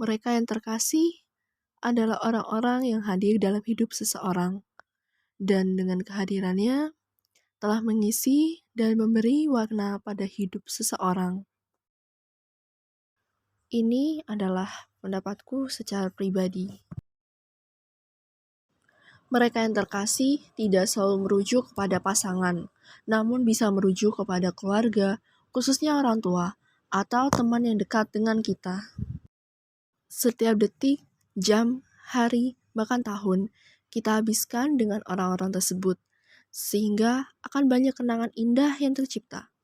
Mereka yang terkasih adalah orang-orang yang hadir dalam hidup seseorang, dan dengan kehadirannya telah mengisi dan memberi warna pada hidup seseorang. Ini adalah pendapatku secara pribadi. Mereka yang terkasih tidak selalu merujuk kepada pasangan, namun bisa merujuk kepada keluarga, khususnya orang tua, atau teman yang dekat dengan kita. Setiap detik, jam, hari, bahkan tahun, kita habiskan dengan orang-orang tersebut, sehingga akan banyak kenangan indah yang tercipta.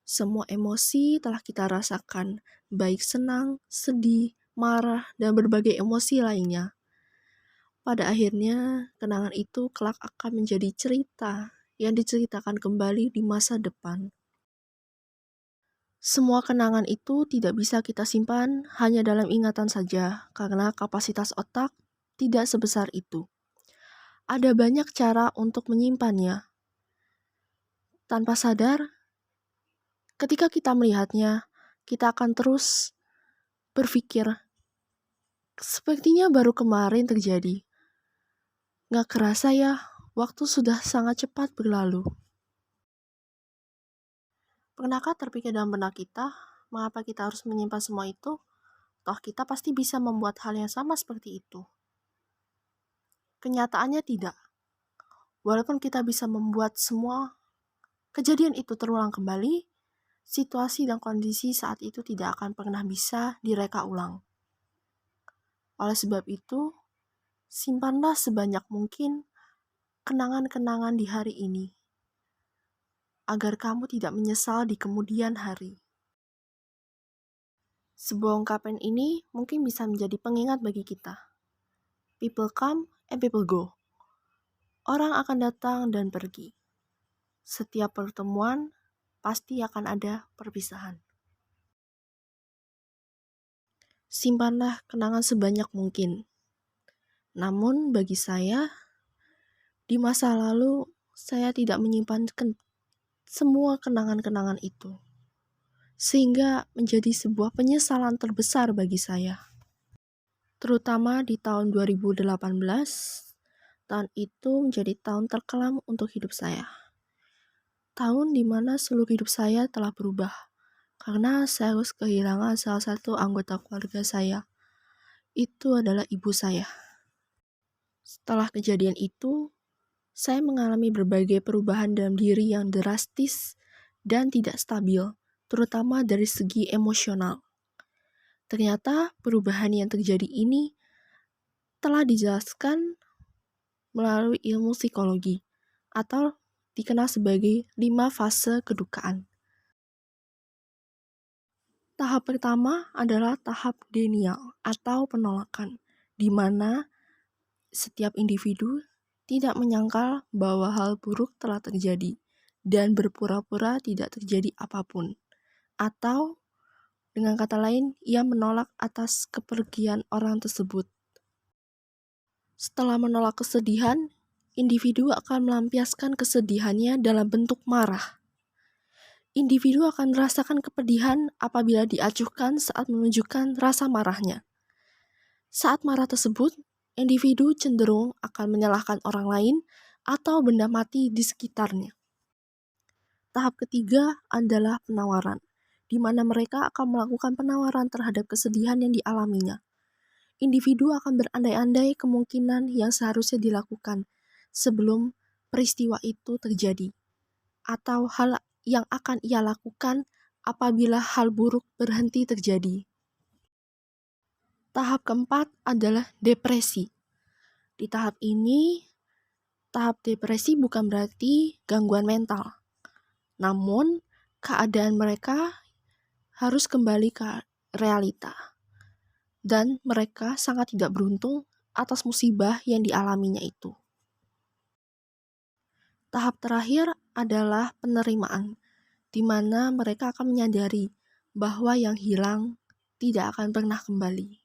Semua emosi telah kita rasakan, baik senang, sedih, marah, dan berbagai emosi lainnya. Pada akhirnya, kenangan itu kelak akan menjadi cerita yang diceritakan kembali di masa depan. Semua kenangan itu tidak bisa kita simpan hanya dalam ingatan saja, karena kapasitas otak tidak sebesar itu. Ada banyak cara untuk menyimpannya. Tanpa sadar, ketika kita melihatnya, kita akan terus berpikir, sepertinya baru kemarin terjadi. Nggak kerasa ya, waktu sudah sangat cepat berlalu. Pernahkah terpikir dalam benak kita, mengapa kita harus menyimpan semua itu? Toh kita pasti bisa membuat hal yang sama seperti itu. Kenyataannya tidak. Walaupun kita bisa membuat semua kejadian itu terulang kembali, situasi dan kondisi saat itu tidak akan pernah bisa direka ulang. Oleh sebab itu, simpanlah sebanyak mungkin kenangan-kenangan di hari ini, agar kamu tidak menyesal di kemudian hari. Sebuah ungkapan ini mungkin bisa menjadi pengingat bagi kita. People come and people go. Orang akan datang dan pergi. Setiap pertemuan pasti akan ada perpisahan. Simpanlah kenangan sebanyak mungkin. Namun bagi saya, di masa lalu saya tidak menyimpan semua kenangan-kenangan itu, sehingga menjadi sebuah penyesalan terbesar bagi saya. Terutama di tahun 2018, tahun itu menjadi tahun terkelam untuk hidup saya. Tahun di mana seluruh hidup saya telah berubah, karena saya harus kehilangan salah satu anggota keluarga saya. Itu adalah ibu saya. Setelah kejadian itu, saya mengalami berbagai perubahan dalam diri yang drastis dan tidak stabil, terutama dari segi emosional. Ternyata perubahan yang terjadi ini telah dijelaskan melalui ilmu psikologi, atau dikenal sebagai 5 fase kedukaan. Tahap pertama adalah tahap denial atau penolakan, di mana setiap individu tidak menyangkal bahwa hal buruk telah terjadi dan berpura-pura tidak terjadi apapun. Atau dengan kata lain, ia menolak atas kepergian orang tersebut. Setelah menolak kesedihan, individu akan melampiaskan kesedihannya dalam bentuk marah. Individu akan merasakan kepedihan apabila diacuhkan saat menunjukkan rasa marahnya. Saat marah tersebut, individu cenderung akan menyalahkan orang lain atau benda mati di sekitarnya. Tahap ketiga adalah penawaran, di mana mereka akan melakukan penawaran terhadap kesedihan yang dialaminya. Individu akan berandai-andai kemungkinan yang seharusnya dilakukan sebelum peristiwa itu terjadi, atau hal yang akan ia lakukan apabila hal buruk berhenti terjadi. Tahap keempat adalah depresi. Di tahap ini, tahap depresi bukan berarti gangguan mental, namun keadaan mereka harus kembali ke realita, dan mereka sangat tidak beruntung atas musibah yang dialaminya itu. Tahap terakhir adalah penerimaan, di mana mereka akan menyadari bahwa yang hilang tidak akan pernah kembali.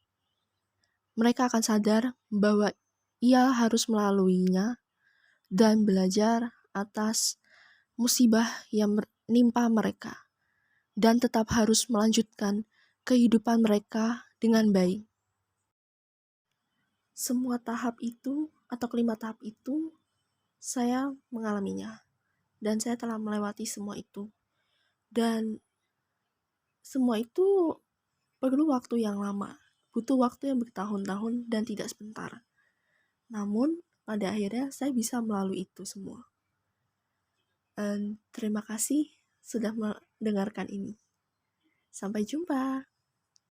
Mereka akan sadar bahwa ia harus melaluinya dan belajar atas musibah yang menimpa mereka, dan tetap harus melanjutkan kehidupan mereka dengan baik. semua tahap itu atau kelima tahap itu saya mengalaminya, dan saya telah melewati semua itu. Dan semua itu perlu waktu yang lama, butuh waktu yang bertahun-tahun dan tidak sebentar. Namun pada akhirnya saya bisa melalui itu semua. Dan terima kasih sudah mendengarkan ini. Sampai jumpa.